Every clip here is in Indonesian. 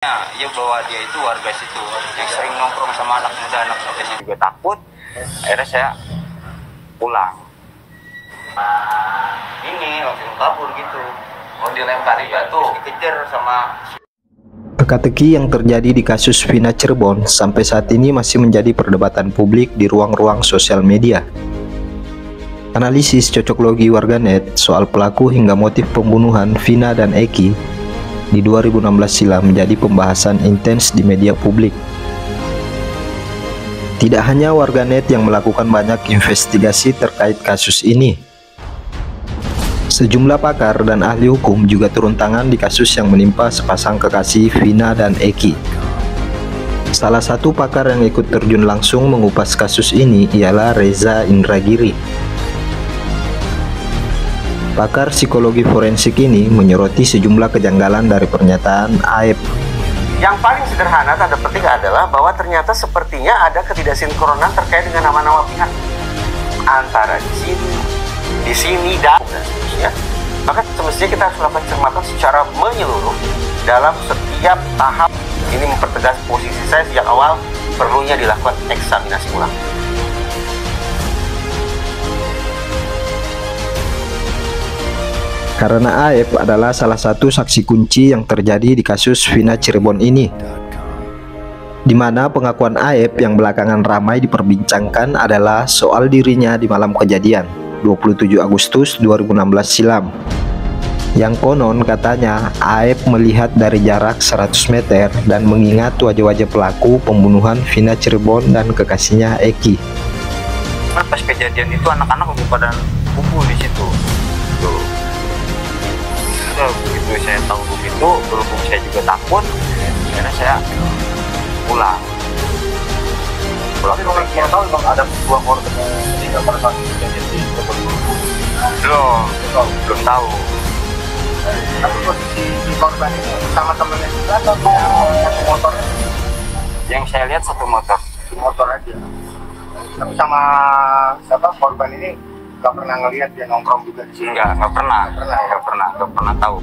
Ya bahwa dia itu warga situ yang sering nongkrong sama anak muda juga takut. Akhirnya saya pulang. Ini langsung kabur gitu. Oh, dilempari batu, dikejar sama. Teka-teki yang terjadi di kasus Vina Cirebon sampai saat ini masih menjadi perdebatan publik di ruang-ruang sosial media. Analisis cocok logi warganet soal pelaku hingga motif pembunuhan Vina dan Eki di 2016 silam menjadi pembahasan intens di media publik. Tidak hanya warganet yang melakukan banyak investigasi terkait kasus ini, sejumlah pakar dan ahli hukum juga turun tangan di kasus yang menimpa sepasang kekasih Vina dan Eki. Salah satu pakar yang ikut terjun langsung mengupas kasus ini ialah Reza Indragiri. Pakar psikologi forensik ini menyoroti sejumlah kejanggalan dari pernyataan Aep. Yang paling sederhana tanda petik adalah bahwa ternyata sepertinya ada ketidaksinkronan terkait dengan nama-nama pihak antara di sini dan seterusnya. Maka semestinya kita harus melakukan cermatan secara menyeluruh dalam setiap tahap. Ini mempertegas posisi saya sejak awal perlunya dilakukan eksaminasi ulang. Karena Aep adalah salah satu saksi kunci yang terjadi di kasus Vina Cirebon ini, di mana pengakuan Aep yang belakangan ramai diperbincangkan adalah soal dirinya di malam kejadian 27 Agustus 2016 silam, yang konon katanya Aep melihat dari jarak 100 meter dan mengingat wajah-wajah pelaku pembunuhan Vina Cirebon dan kekasihnya Eki. Pas kejadian itu anak-anak udah pada kumpul di situ. Tuh. Begitu saya tahu begitu, berhubung saya juga takut, akhirnya saya pulang. Kalau tahu bang ada dua korban meninggal pada saat kejadian di belum tahu. Tapi posisi di korban ini sama temannya juga atau satu motor? Yang saya lihat satu motor Aja. Tapi sama siapa korban ini nggak pernah ngelihat dia nongkrong juga di sini? nggak pernah tahu.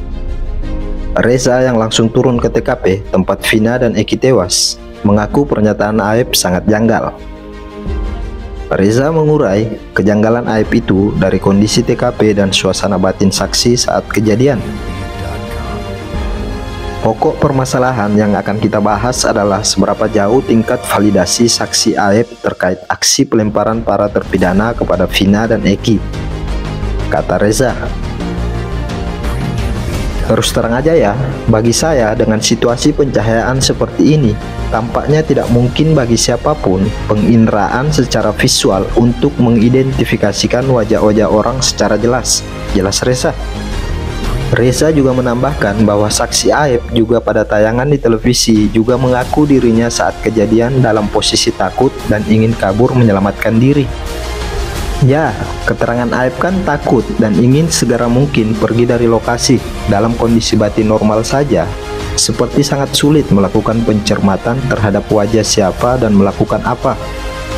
Reza yang langsung turun ke TKP tempat Vina dan Eki tewas mengaku pernyataan Aep sangat janggal. Reza mengurai kejanggalan Aep itu dari kondisi TKP dan suasana batin saksi saat kejadian. Pokok permasalahan yang akan kita bahas adalah seberapa jauh tingkat validasi saksi Aep terkait aksi pelemparan para terpidana kepada Vina dan Eki, kata Reza. Terus terang aja ya, bagi saya dengan situasi pencahayaan seperti ini, tampaknya tidak mungkin bagi siapapun penginderaan secara visual untuk mengidentifikasikan wajah-wajah orang secara jelas. Jelas Reza. Reza juga menambahkan bahwa saksi Aep juga pada tayangan di televisi juga mengaku dirinya saat kejadian dalam posisi takut dan ingin kabur menyelamatkan diri. Ya, keterangan Aep kan takut dan ingin segera mungkin pergi dari lokasi. Dalam kondisi batin normal saja, seperti sangat sulit melakukan pencermatan terhadap wajah siapa dan melakukan apa.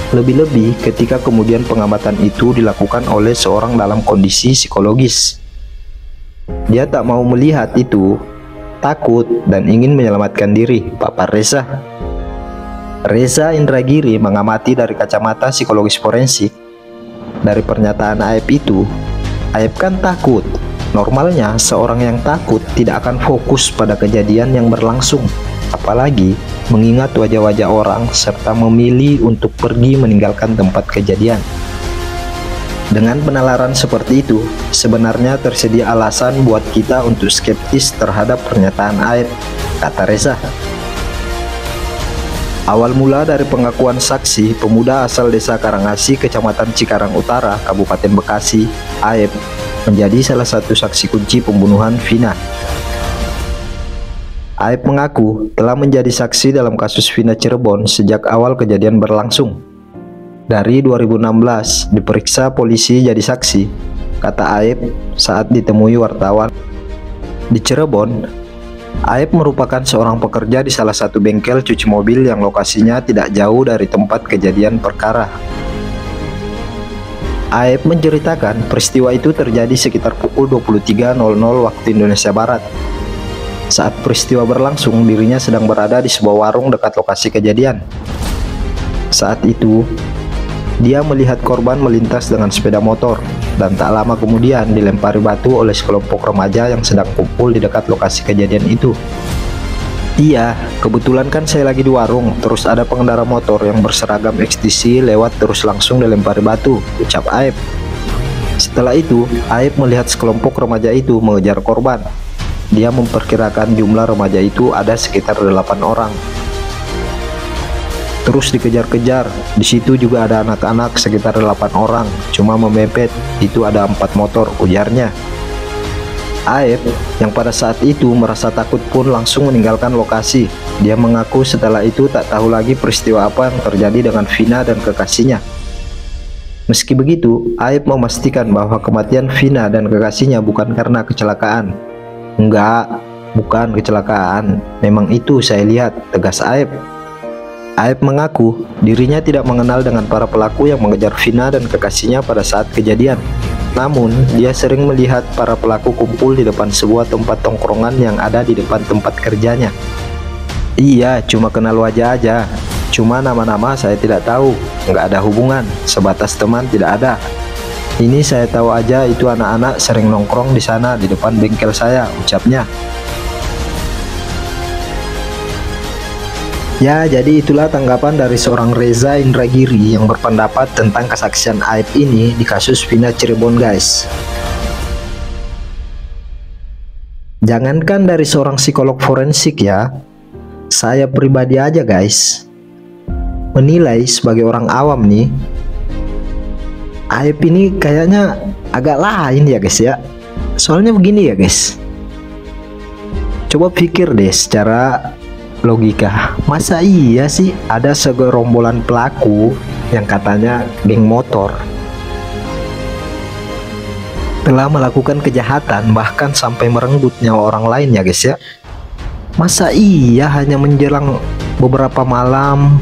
Lebih-lebih ketika kemudian pengamatan itu dilakukan oleh seorang dalam kondisi psikologis. Dia tak mau melihat itu, takut dan ingin menyelamatkan diri, papar Reza. Reza Indragiri mengamati dari kacamata psikologis forensik. Dari pernyataan Aep itu, Aep kan takut. Normalnya seorang yang takut tidak akan fokus pada kejadian yang berlangsung, apalagi mengingat wajah-wajah orang serta memilih untuk pergi meninggalkan tempat kejadian. Dengan penalaran seperti itu, sebenarnya tersedia alasan buat kita untuk skeptis terhadap pernyataan Aep, kata Reza. Awal mula dari pengakuan saksi pemuda asal desa Karangasih, Kecamatan Cikarang Utara, Kabupaten Bekasi, Aep, menjadi salah satu saksi kunci pembunuhan Vina. Aep mengaku telah menjadi saksi dalam kasus Vina Cirebon sejak awal kejadian berlangsung. Dari 2016 diperiksa polisi jadi saksi, kata Aep saat ditemui wartawan. Di Cirebon, Aep merupakan seorang pekerja di salah satu bengkel cuci mobil yang lokasinya tidak jauh dari tempat kejadian perkara. Aep menceritakan peristiwa itu terjadi sekitar pukul 23.00 waktu Indonesia Barat. Saat peristiwa berlangsung, dirinya sedang berada di sebuah warung dekat lokasi kejadian. Saat itu, dia melihat korban melintas dengan sepeda motor dan tak lama kemudian dilempari batu oleh sekelompok remaja yang sedang kumpul di dekat lokasi kejadian itu. Iya, kebetulan kan saya lagi di warung, terus ada pengendara motor yang berseragam XTC lewat terus langsung dilempari batu, ucap Aep. Setelah itu, Aep melihat sekelompok remaja itu mengejar korban. Dia memperkirakan jumlah remaja itu ada sekitar 8 orang. Terus dikejar-kejar, di situ juga ada anak-anak sekitar 8 orang, cuma memepet, itu ada 4 motor, ujarnya. Aep yang pada saat itu merasa takut pun langsung meninggalkan lokasi. Dia mengaku setelah itu tak tahu lagi peristiwa apa yang terjadi dengan Vina dan kekasihnya. Meski begitu, Aep memastikan bahwa kematian Vina dan kekasihnya bukan karena kecelakaan. Enggak, bukan kecelakaan, memang itu saya lihat, tegas Aep. Aep mengaku dirinya tidak mengenal dengan para pelaku yang mengejar Vina dan kekasihnya pada saat kejadian. Namun, dia sering melihat para pelaku kumpul di depan sebuah tempat tongkrongan yang ada di depan tempat kerjanya. Iya, cuma kenal wajah aja. Cuma nama-nama saya tidak tahu, nggak ada hubungan, sebatas teman tidak ada. Ini saya tahu aja itu anak-anak sering nongkrong di sana di depan bengkel saya, ucapnya. Ya, jadi itulah tanggapan dari seorang Reza Indragiri yang berpendapat tentang kesaksian Aep ini di kasus Vina Cirebon, guys. Jangankan dari seorang psikolog forensik ya, saya pribadi aja guys, menilai sebagai orang awam nih, Aep ini kayaknya agak lain ya guys ya. Soalnya begini ya guys, coba pikir deh secara logika, masa iya sih ada segerombolan pelaku yang katanya geng motor telah melakukan kejahatan bahkan sampai merenggut nyawa orang lain ya guys ya. Masa iya hanya menjelang beberapa malam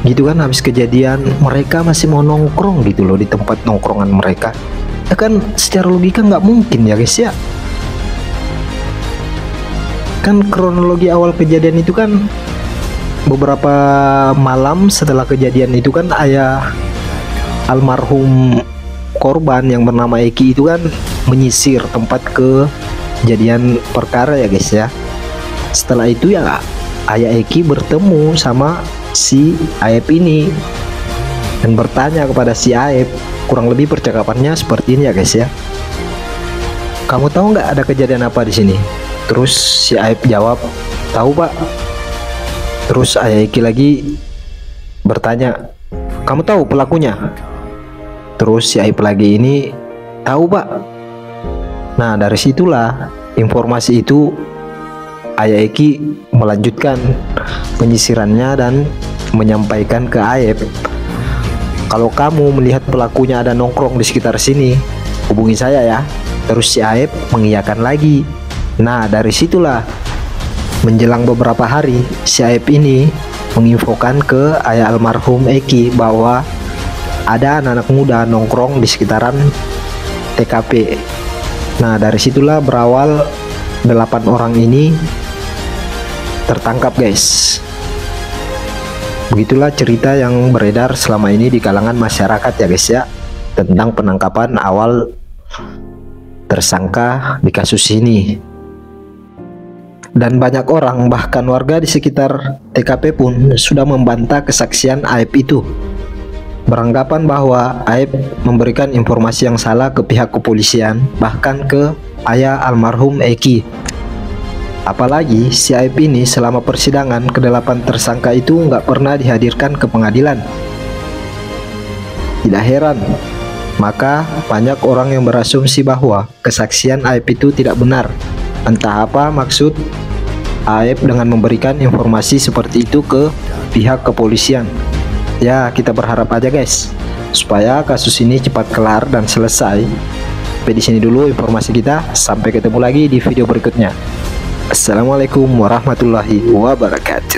gitu kan habis kejadian mereka masih mau nongkrong gitu loh di tempat nongkrongan mereka. Ya kan secara logika nggak mungkin ya guys ya. Kan kronologi awal kejadian itu kan beberapa malam setelah kejadian itu kan ayah almarhum korban yang bernama Eki itu kan menyisir tempat kejadian perkara ya guys ya. Setelah itu ya ayah Eki bertemu sama si Aep ini dan bertanya kepada si Aep, kurang lebih percakapannya seperti ini ya guys ya. Kamu tahu nggak ada kejadian apa di sini? Terus si Aep jawab, tahu pak. Terus ayah Eki lagi bertanya, kamu tahu pelakunya? Terus si Aep lagi ini, tahu pak. Nah dari situlah informasi itu ayah Eki melanjutkan penyisirannya dan menyampaikan ke Aep, kalau kamu melihat pelakunya ada nongkrong di sekitar sini, hubungi saya ya. Terus si Aep mengiyakan lagi. Nah dari situlah menjelang beberapa hari si Aep ini menginfokan ke ayah almarhum Eki bahwa ada anak-anak muda nongkrong di sekitaran TKP. Nah dari situlah berawal 8 orang ini tertangkap guys. Begitulah cerita yang beredar selama ini di kalangan masyarakat ya guys ya, tentang penangkapan awal tersangka di kasus ini. Dan banyak orang bahkan warga di sekitar TKP pun sudah membantah kesaksian Aep itu, beranggapan bahwa Aep memberikan informasi yang salah ke pihak kepolisian, bahkan ke ayah almarhum Eki. Apalagi si Aep ini selama persidangan ke-8 tersangka itu nggak pernah dihadirkan ke pengadilan. Tidak heran, maka banyak orang yang berasumsi bahwa kesaksian Aep itu tidak benar. Entah apa maksud Aep dengan memberikan informasi seperti itu ke pihak kepolisian. Ya kita berharap aja guys supaya kasus ini cepat kelar dan selesai. Sampai di sini dulu informasi kita, sampai ketemu lagi di video berikutnya. Assalamualaikum warahmatullahi wabarakatuh.